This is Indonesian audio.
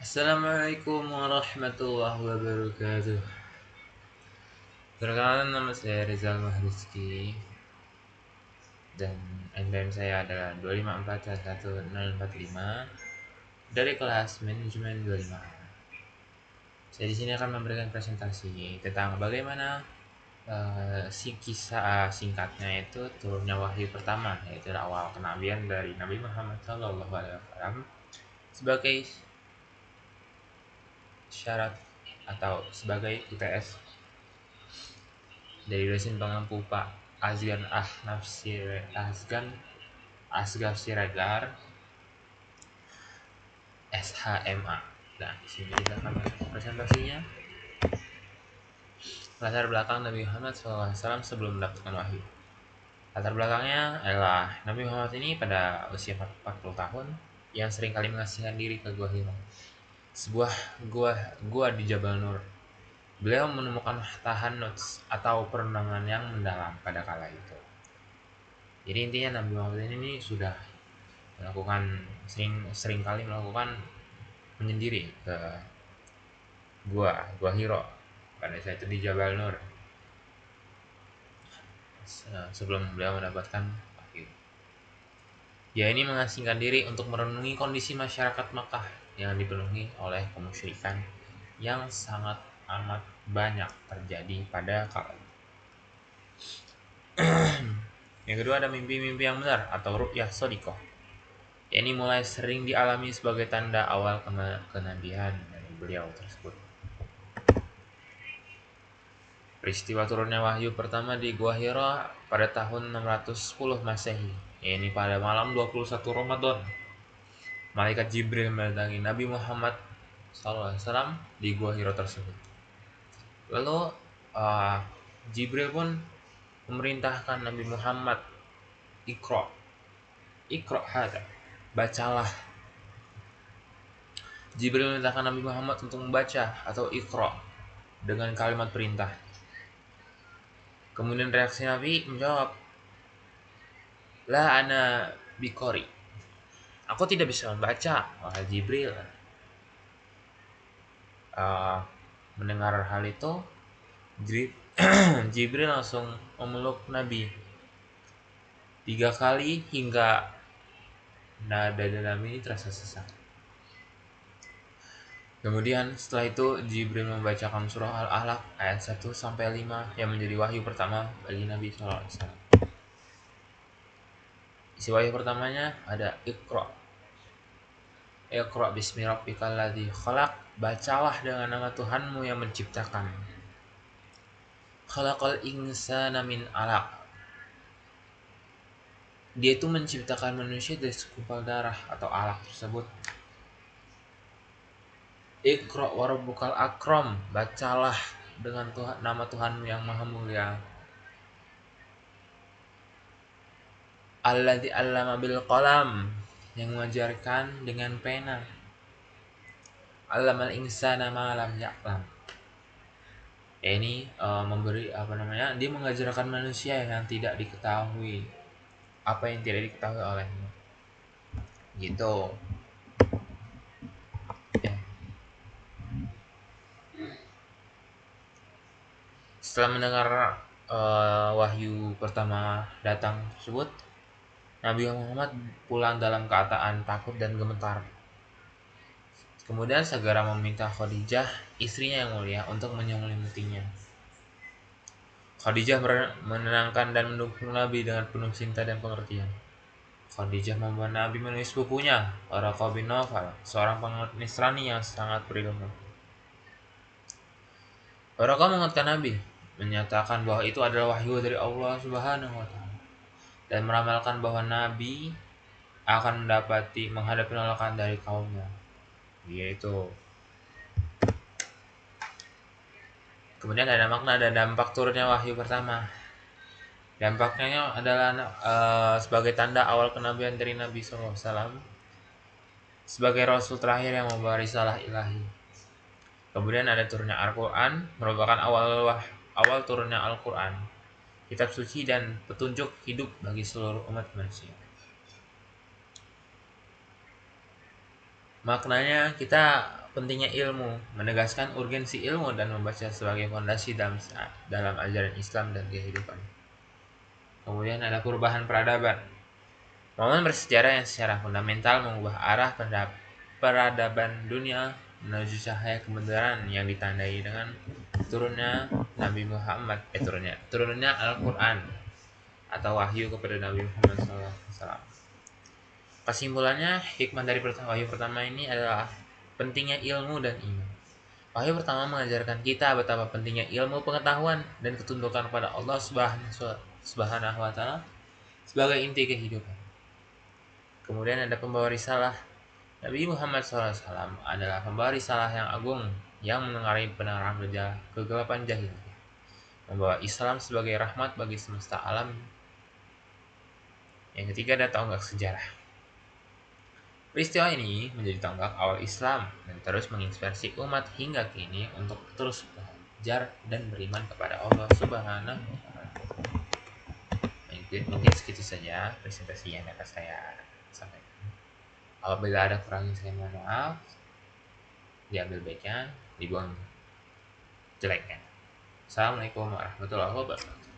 Assalamualaikum warahmatullahi wabarakatuh. Perkenalkan, nama saya Rizal Mahrizki dan NPM saya adalah 254111045 dari kelas manajemen 25. Saya di sini akan memberikan presentasi tentang bagaimana kisah singkatnya itu turunnya wahyu pertama, yaitu awal kenabian dari Nabi Muhammad SAW sebagai syarat atau sebagai UTS dari dosen pengampu Pak Asgar Siregar SHMA. Nah, di sini kita akan masuk presentasinya. Latar belakang Nabi Muhammad SAW sebelum mendapatkan wahyu. Latar belakangnya adalah Nabi Muhammad ini pada usia 40 tahun yang sering kali mengasingkan diri ke Gua Hira, sebuah gua di Jabal Nur. Beliau menemukan tahannuts atau perenungan yang mendalam pada kala itu. Jadi intinya Nabi Muhammad ini sudah melakukan sering kali melakukan menyendiri ke gua Hiro pada saat itu di Jabal Nur sebelum beliau mendapatkan wahyu. Ya, ini mengasingkan diri untuk merenungi kondisi masyarakat Makkah yang dipenuhi oleh kemusyrikan yang sangat amat banyak terjadi pada kala itu. Yang kedua ada mimpi-mimpi yang benar atau ru'yah shadiqah. Ini mulai sering dialami sebagai tanda awal kenabian dari beliau tersebut. Peristiwa turunnya wahyu pertama di Gua Hira pada tahun 610 Masehi, yakni pada malam 21 Ramadan. Malaikat Jibril mendatangi Nabi Muhammad SAW di Gua Hira tersebut. Lalu Jibril pun memerintahkan Nabi Muhammad, Iqra hada, bacalah. Jibril memerintahkan Nabi Muhammad untuk membaca atau Iqra dengan kalimat perintah. Kemudian reaksi Nabi menjawab, La ana biqori. Aku tidak bisa membaca, wahai Jibril. Mendengar hal itu, Jibril langsung memeluk Nabi 3 kali hingga nada Nabi ini terasa sesak. Kemudian setelah itu Jibril membacakan surah Al-Alaq ayat 1 sampai 5 yang menjadi wahyu pertama bagi Nabi SAW. Isi wahyu pertamanya ada Iqra bismi rabbikal ladzi khalaq. Bacalah dengan nama Tuhanmu yang menciptakan. Khalaqal insana min alaq. Dia itu menciptakan manusia dari segumpal darah atau alaq tersebut. Iqra wa rabbukal akram. Bacalah dengan nama Tuhanmu yang maha mulia. Alladzi 'allama bil qalam, yang mengajarkan dengan pena. 'Allamal insana ma lam ya'lam. Ini memberi dia mengajarkan manusia yang tidak diketahui apa yang tidak diketahui olehnya. Gitu. Ya. Setelah mendengar wahyu pertama datang tersebut, Nabi Muhammad pulang dalam keadaan takut dan gemetar. Kemudian segera meminta Khadijah, istrinya yang mulia, untuk menyelimutinya. Khadijah menenangkan dan mendukung Nabi dengan penuh cinta dan pengertian. Khadijah membawa Nabi menemui sepupunya, Waraqah bin Nawfal, seorang penganut Nasrani yang sangat berilmu. Waraqah menguatkan Nabi, menyatakan bahwa itu adalah wahyu dari Allah Subhanahu wa Ta'ala, dan meramalkan bahwa Nabi akan menghadapi penolakan dari kaumnya, yaitu. Kemudian ada makna dan dampak turunnya wahyu pertama. Dampaknya adalah sebagai tanda awal kenabian dari Nabi SAW sebagai Rasul terakhir yang membawa risalah ilahi. Kemudian ada turunnya Al-Quran, merupakan awal turunnya Al-Quran, kitab suci dan petunjuk hidup bagi seluruh umat manusia. Maknanya kita pentingnya ilmu, menegaskan urgensi ilmu dan membaca sebagai fondasi dalam ajaran Islam dan kehidupan. Kemudian ada perubahan peradaban. Momen bersejarah yang secara fundamental mengubah arah peradaban dunia menuju cahaya kebenaran yang ditandai dengan turunnya Nabi Muhammad, turunnya Al-Quran atau wahyu kepada Nabi Muhammad SAW. Kesimpulannya, hikmah dari wahyu pertama ini adalah pentingnya ilmu dan iman. Wahyu pertama mengajarkan kita betapa pentingnya ilmu pengetahuan dan ketundukan pada Allah Subhanahu wa taala sebagai inti kehidupan. Kemudian ada pembawa risalah. Nabi Muhammad SAW adalah pembawa risalah yang agung yang menengarai penerang kegelapan jahiliyah, membawa Islam sebagai rahmat bagi semesta alam. Yang ketiga ada tonggak sejarah. Peristiwa ini menjadi tonggak awal Islam dan terus menginspirasi umat hingga kini untuk terus belajar dan beriman kepada Allah Subhanahu wa taala. Mungkin segitu saja presentasi yang dapat saya sampaikan. Apabila ada kurangnya saya mohon maaf. Diambil baiknya, dibuang jeleknya. Assalamualaikum warahmatullahi wabarakatuh.